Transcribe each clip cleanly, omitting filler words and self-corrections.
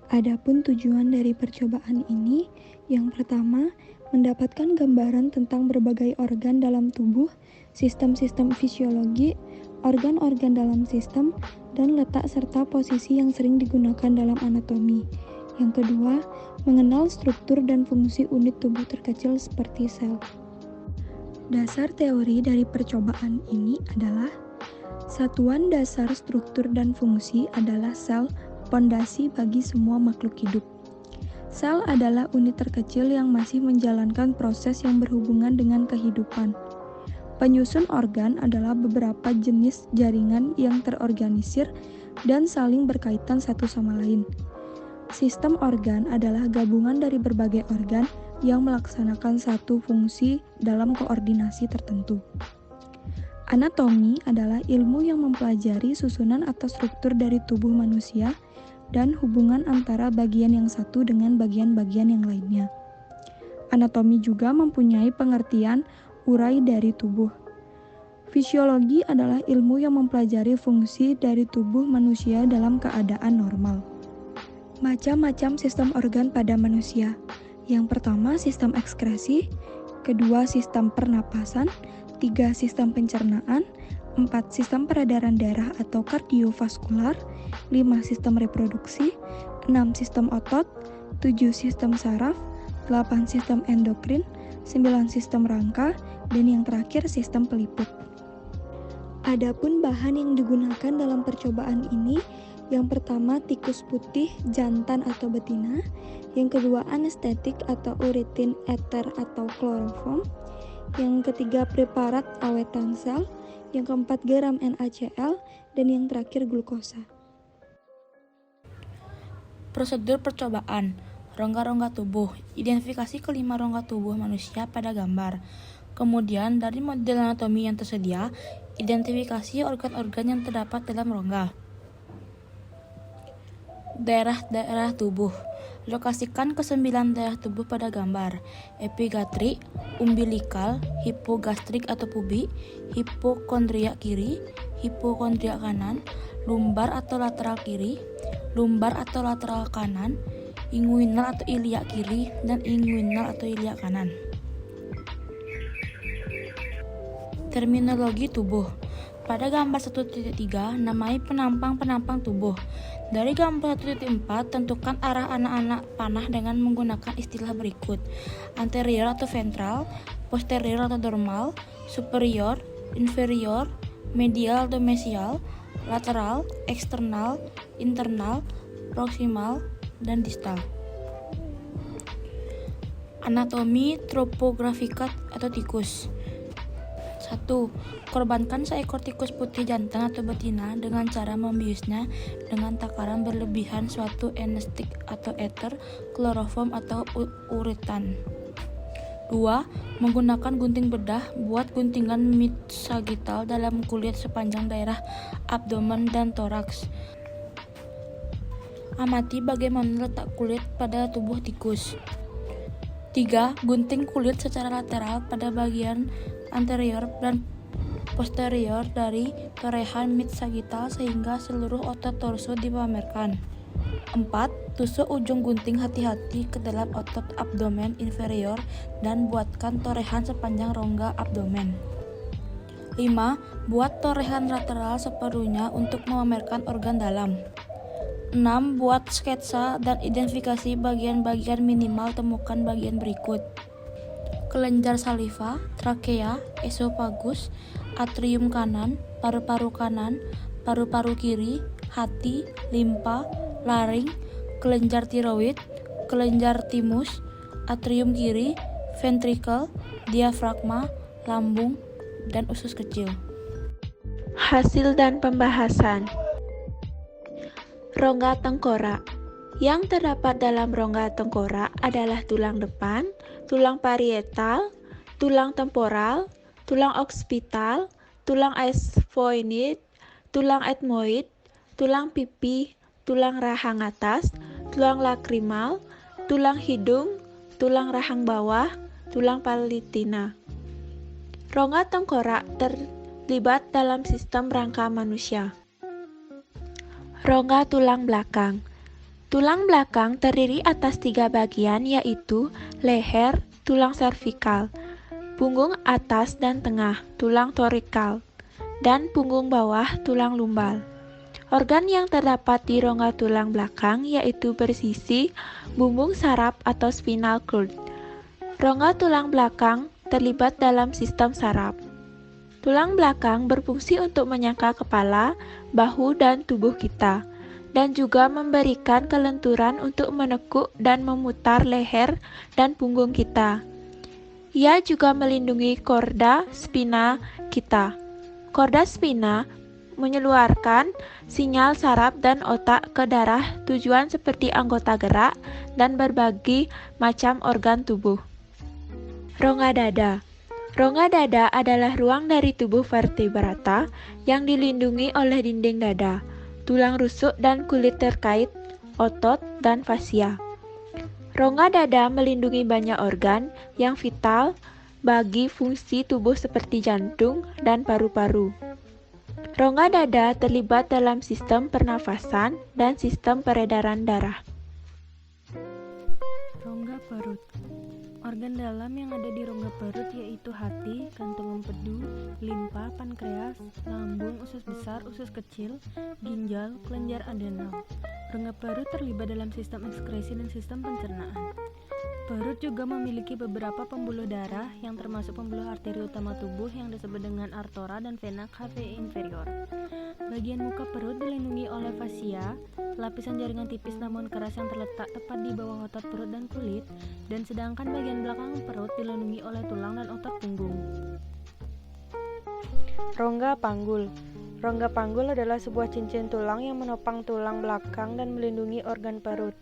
Adapun tujuan dari percobaan ini, yang pertama, mendapatkan gambaran tentang berbagai organ dalam tubuh, sistem-sistem fisiologi, organ-organ dalam sistem, dan letak serta posisi yang sering digunakan dalam anatomi. Yang kedua, mengenal struktur dan fungsi unit tubuh terkecil seperti sel. Dasar teori dari percobaan ini adalah satuan dasar struktur dan fungsi adalah sel, pondasi bagi semua makhluk hidup. Sel adalah unit terkecil yang masih menjalankan proses yang berhubungan dengan kehidupan. Penyusun organ adalah beberapa jenis jaringan yang terorganisir dan saling berkaitan satu sama lain. Sistem organ adalah gabungan dari berbagai organ yang melaksanakan satu fungsi dalam koordinasi tertentu. Anatomi adalah ilmu yang mempelajari susunan atau struktur dari tubuh manusia dan hubungan antara bagian yang satu dengan bagian-bagian yang lainnya. Anatomi juga mempunyai pengertian urai dari tubuh. Fisiologi adalah ilmu yang mempelajari fungsi dari tubuh manusia dalam keadaan normal. Macam-macam sistem organ pada manusia. Yang pertama, sistem ekskresi, kedua, sistem pernapasan, 3. Sistem pencernaan, 4. Sistem peredaran darah atau kardiovaskular, 5. Sistem reproduksi, 6. Sistem otot, 7. Sistem saraf, 8. Sistem endokrin, 9. Sistem rangka, dan yang terakhir sistem peliput. Adapun bahan yang digunakan dalam percobaan ini, yang pertama tikus putih jantan atau betina, yang kedua anestetik atau uritin eter atau kloroform, yang ketiga preparat awetan sel, yang keempat garam NaCl, dan yang terakhir glukosa. Prosedur percobaan. Rongga-rongga tubuh. Identifikasi kelima rongga tubuh manusia pada gambar. Kemudian dari model anatomi yang tersedia, identifikasi organ-organ yang terdapat dalam rongga. Daerah-daerah tubuh. Lokasikan ke-9 daerah tubuh pada gambar: epigatrik, umbilikal, hipogastrik atau pubik, hipokondriak kiri, hipokondriak kanan, lumbar atau lateral kiri, lumbar atau lateral kanan, inguinal atau iliak kiri, dan inguinal atau iliak kanan. Terminologi tubuh. Pada gambar 1.3, namai penampang-penampang tubuh. Dari gambar 1.4, tentukan arah anak-anak panah dengan menggunakan istilah berikut: anterior atau ventral, posterior atau dorsal, superior, inferior, medial atau mesial, lateral, eksternal, internal, proksimal, dan distal. Anatomi topografika atau tikus. 1. Korbankan seekor tikus putih jantan atau betina dengan cara membiusnya dengan takaran berlebihan suatu anestik atau eter, kloroform atau uritan. 2. Menggunakan gunting bedah, buat guntingan mid-sagittal dalam kulit sepanjang daerah abdomen dan toraks. Amati bagaimana letak kulit pada tubuh tikus. 3. Gunting kulit secara lateral pada bagian anterior dan posterior dari torehan mid-sagittal sehingga seluruh otot torso dipamerkan. 4. Tusuk ujung gunting hati-hati ke dalam otot abdomen inferior dan buatkan torehan sepanjang rongga abdomen. 5. Buat torehan lateral separuhnya untuk memamerkan organ dalam. 6. Buat sketsa dan identifikasi bagian-bagian minimal, temukan bagian berikut: kelenjar saliva, trakea, esofagus, atrium kanan, paru-paru kanan, paru-paru kiri, hati, limpa, laring, kelenjar tiroid, kelenjar timus, atrium kiri, ventrikel, diafragma, lambung, dan usus kecil. Hasil dan pembahasan. Rongga tengkorak. Yang terdapat dalam rongga tengkorak adalah tulang depan, tulang parietal, tulang temporal, tulang occipital, tulang sphenoid, tulang ethmoid, tulang pipi, tulang rahang atas, tulang lakrimal, tulang hidung, tulang rahang bawah, tulang palatina. Rongga tengkorak terlibat dalam sistem rangka manusia. Rongga tulang belakang. Tulang belakang terdiri atas 3 bagian yaitu leher, tulang servikal, punggung atas dan tengah, tulang torikal, dan punggung bawah, tulang lumbal. Organ yang terdapat di rongga tulang belakang yaitu bersisi bumbung saraf atau spinal cord. Rongga tulang belakang terlibat dalam sistem saraf. Tulang belakang berfungsi untuk menyangga kepala, bahu, dan tubuh kita, dan juga memberikan kelenturan untuk menekuk dan memutar leher dan punggung kita. Ia juga melindungi korda spina kita. Korda spina mengeluarkan sinyal saraf dan otak ke darah tujuan seperti anggota gerak dan berbagai macam organ tubuh. Rongga dada. Rongga dada adalah ruang dari tubuh vertebrata yang dilindungi oleh dinding dada, tulang rusuk dan kulit terkait, otot, dan fasia. Rongga dada melindungi banyak organ yang vital bagi fungsi tubuh seperti jantung dan paru-paru. Rongga dada terlibat dalam sistem pernafasan dan sistem peredaran darah. Rongga perut. Organ dalam yang ada di rongga perut yaitu hati, kantung empedu, limpa, pankreas, lambung, usus besar, usus kecil, ginjal, kelenjar adrenal. Rongga perut terlibat dalam sistem ekskresi dan sistem pencernaan. Perut juga memiliki beberapa pembuluh darah yang termasuk pembuluh arteri utama tubuh yang disebut dengan artora dan vena cava inferior. Bagian muka perut dilindungi oleh fasia, lapisan jaringan tipis namun keras yang terletak tepat di bawah otot perut dan kulit, dan sedangkan bagian belakang perut dilindungi oleh tulang dan otot punggung. Rongga panggul. Rongga panggul adalah sebuah cincin tulang yang menopang tulang belakang dan melindungi organ perut.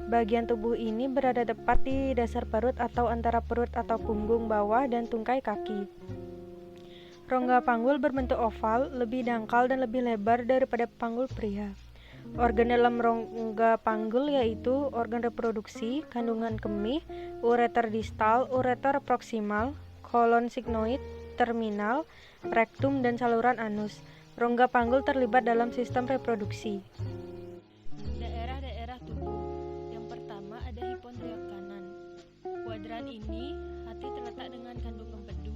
Bagian tubuh ini berada tepat di dasar perut atau antara perut atau punggung bawah dan tungkai kaki. Rongga panggul berbentuk oval, lebih dangkal dan lebih lebar daripada panggul pria. Organ dalam rongga panggul yaitu organ reproduksi, kandungan kemih, ureter distal, ureter proksimal, kolon sigmoid, terminal, rektum, dan saluran anus. Rongga panggul terlibat dalam sistem reproduksi. Daerah-daerah tubuh. Yang pertama ada hipondriak kanan. Kuadran ini, hati terletak dengan kandung empedu,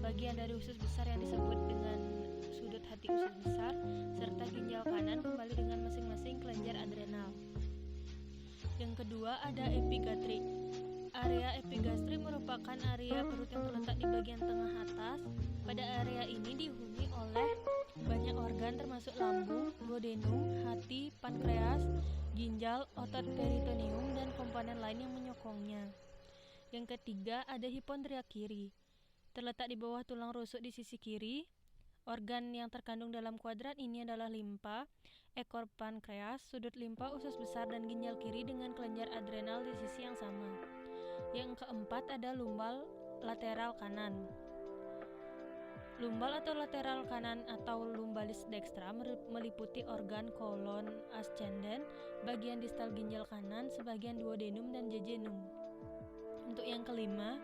bagian dari usus besar yang disebut dengan sudut hati usus besar, serta ginjal kanan kembali dengan masing-masing kelenjar adrenal. Yang kedua ada epigastrik. Area epigastrik merupakan area perut yang terletak di bagian tengah atas. Pada area ini dihuni oleh banyak organ termasuk lambung, duodenum, hati, pankreas, ginjal, otot peritoneum, dan komponen lain yang menyokongnya. Yang ketiga ada hipondriak kiri. Terletak di bawah tulang rusuk di sisi kiri. Organ yang terkandung dalam kuadran ini adalah limpa, ekor pankreas, sudut limpa, usus besar, dan ginjal kiri dengan kelenjar adrenal di sisi yang sama. Yang keempat ada lumbal lateral kanan. Lumbal atau lateral kanan atau lumbalis dextra meliputi organ kolon ascendens, bagian distal ginjal kanan, sebagian duodenum dan jejunum. Untuk yang kelima,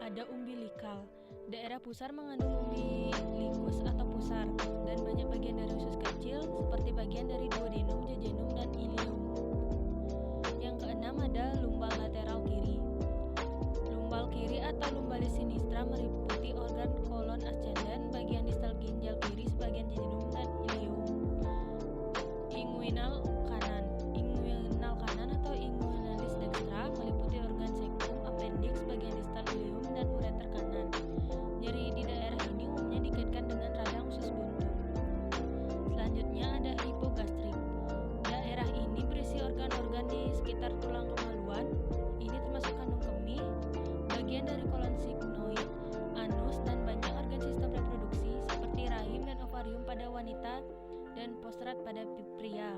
ada umbilikal. Daerah pusar mengandung umbilikus atau pusar, dan banyak bagian dari usus kecil seperti bagian dari duodenum, jejunum, dan ileum. Yang keenam ada lumbal lateral kiri. Lumbal kiri atau lumbalis sinistra meliputi organ kolon ascendens, bagian distal ginjal kiri, sebagian jejunum, dan ileum. Inguinal kanan atau inguinalis dextra meliputi organ sektum, appendix, bagian distal ileum, dan ureter kanan. Nyeri di daerah ini umumnya dikaitkan dengan radang usus buntu. Selanjutnya ada hipogastrik. Daerah ini berisi organ-organ di sekitar tulang kemaluan. Ini termasuk kandung kemih, bagian dari kolon sigmoid, anus, dan banyak organ sistem reproduksi seperti rahim dan ovarium pada wanita dan prostrat pada pria.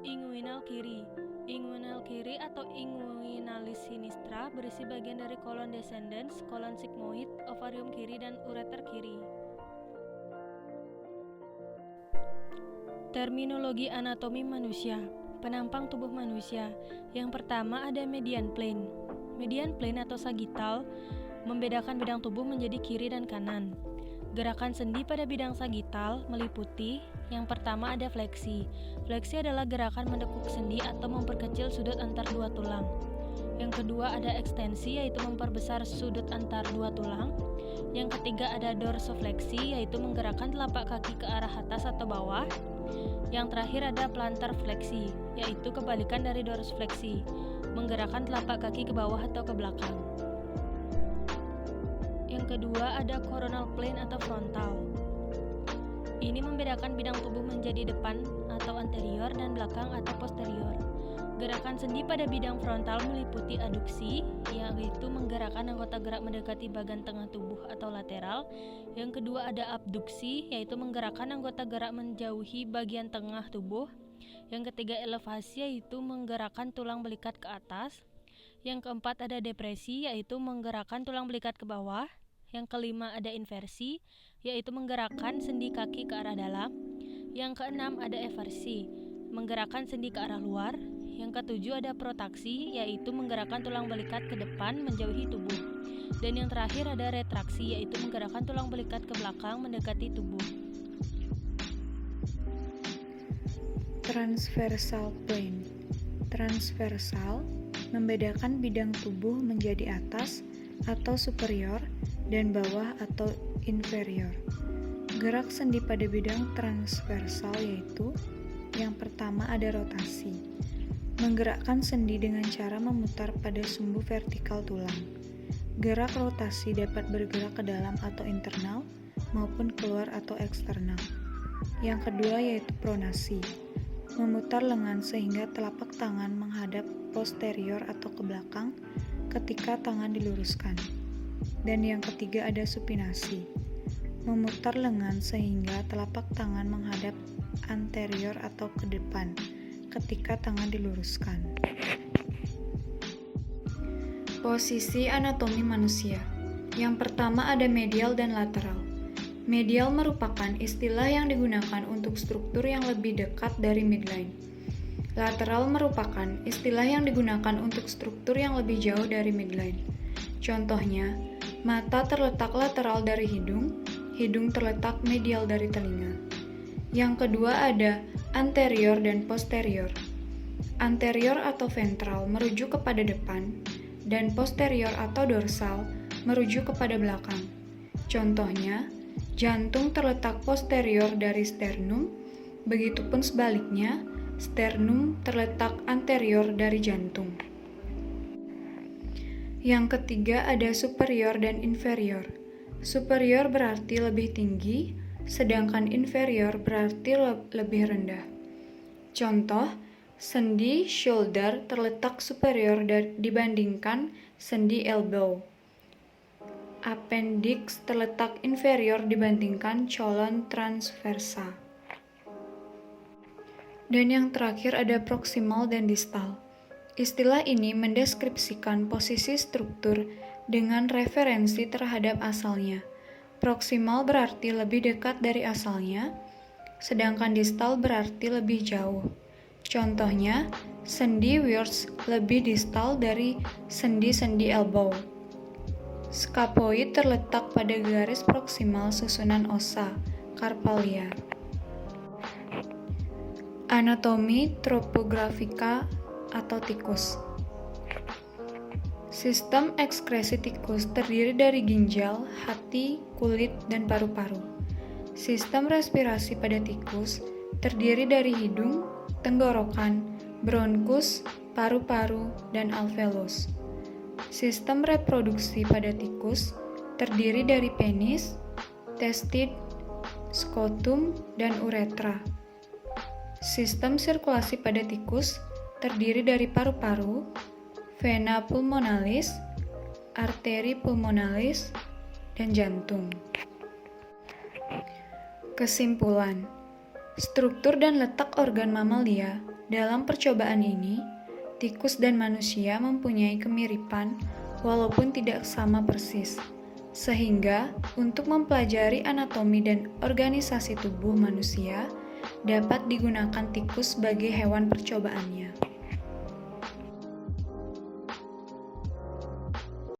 Inguinal kiri. Inguinal kiri atau inguinalis sinistra berisi bagian dari kolon descendens, kolon sigmoid, ovarium kiri, dan ureter kiri. Terminologi anatomi manusia. Penampang tubuh manusia. Yang pertama ada median plane. Median plane atau sagittal membedakan bidang tubuh menjadi kiri dan kanan. Gerakan sendi pada bidang sagital meliputi yang pertama ada fleksi. Fleksi adalah gerakan mendekuk sendi atau memperkecil sudut antar dua tulang. Yang kedua ada ekstensi, yaitu memperbesar sudut antar dua tulang. Yang ketiga ada dorsofleksi, yaitu menggerakkan telapak kaki ke arah atas atau bawah. Yang terakhir ada plantar fleksi, yaitu kebalikan dari dorsifleksi, menggerakkan telapak kaki ke bawah atau ke belakang. Yang kedua ada coronal plane atau frontal. Ini membedakan bidang tubuh menjadi depan atau anterior dan belakang atau posterior. Gerakan sendi pada bidang frontal meliputi aduksi, yaitu menggerakkan anggota gerak mendekati bagian tengah tubuh atau lateral. Yang kedua ada abduksi, yaitu menggerakkan anggota gerak menjauhi bagian tengah tubuh. Yang ketiga elevasi, yaitu menggerakkan tulang belikat ke atas. Yang keempat ada depresi, yaitu menggerakkan tulang belikat ke bawah. Yang kelima ada inversi, yaitu menggerakkan sendi kaki ke arah dalam. Yang keenam ada eversi, menggerakkan sendi ke arah luar. Yang ketujuh ada protraksi, yaitu menggerakkan tulang belikat ke depan menjauhi tubuh. Dan yang terakhir ada retraksi, yaitu menggerakkan tulang belikat ke belakang mendekati tubuh. Transversal plane. Transversal membedakan bidang tubuh menjadi atas atau superior dan bawah atau inferior. Gerak sendi pada bidang transversal yaitu yang pertama ada rotasi. Menggerakkan sendi dengan cara memutar pada sumbu vertikal tulang. Gerak rotasi dapat bergerak ke dalam atau internal maupun keluar atau eksternal. Yang kedua yaitu pronasi. Memutar lengan sehingga telapak tangan menghadap posterior atau ke belakang ketika tangan diluruskan. Dan yang ketiga ada supinasi. Memutar lengan sehingga telapak tangan menghadap anterior atau ke depan ketika tangan diluruskan. Posisi anatomi manusia. Yang pertama ada medial dan lateral. Medial merupakan istilah yang digunakan untuk struktur yang lebih dekat dari midline. Lateral merupakan istilah yang digunakan untuk struktur yang lebih jauh dari midline. Contohnya, mata terletak lateral dari hidung, hidung terletak medial dari telinga. Yang kedua ada anterior dan posterior. Anterior atau ventral merujuk kepada depan, dan posterior atau dorsal merujuk kepada belakang. Contohnya, jantung terletak posterior dari sternum, begitupun sebaliknya, sternum terletak anterior dari jantung. Yang ketiga ada superior dan inferior. Superior berarti lebih tinggi, sedangkan inferior berarti lebih rendah. Contoh, sendi shoulder terletak superior dibandingkan sendi elbow. Appendix terletak inferior dibandingkan colon transversa. Dan yang terakhir ada proximal dan distal. Istilah ini mendeskripsikan posisi struktur dengan referensi terhadap asalnya. Proximal berarti lebih dekat dari asalnya, sedangkan distal berarti lebih jauh. Contohnya, sendi Wirtz lebih distal dari sendi-sendi elbow. Scapuloid terletak pada garis proksimal susunan ossa, carpalia. Anatomi topografika atau tikus. Sistem ekskresi tikus terdiri dari ginjal, hati, kulit, dan paru-paru. Sistem respirasi pada tikus terdiri dari hidung, tenggorokan, bronkus, paru-paru, dan alveolus. Sistem reproduksi pada tikus terdiri dari penis, testis, skotum, dan uretra. Sistem sirkulasi pada tikus terdiri dari paru-paru, vena pulmonalis, arteri pulmonalis, dan jantung. Kesimpulan, struktur dan letak organ mamalia dalam percobaan ini, tikus dan manusia mempunyai kemiripan walaupun tidak sama persis, sehingga untuk mempelajari anatomi dan organisasi tubuh manusia dapat digunakan tikus sebagai hewan percobaannya.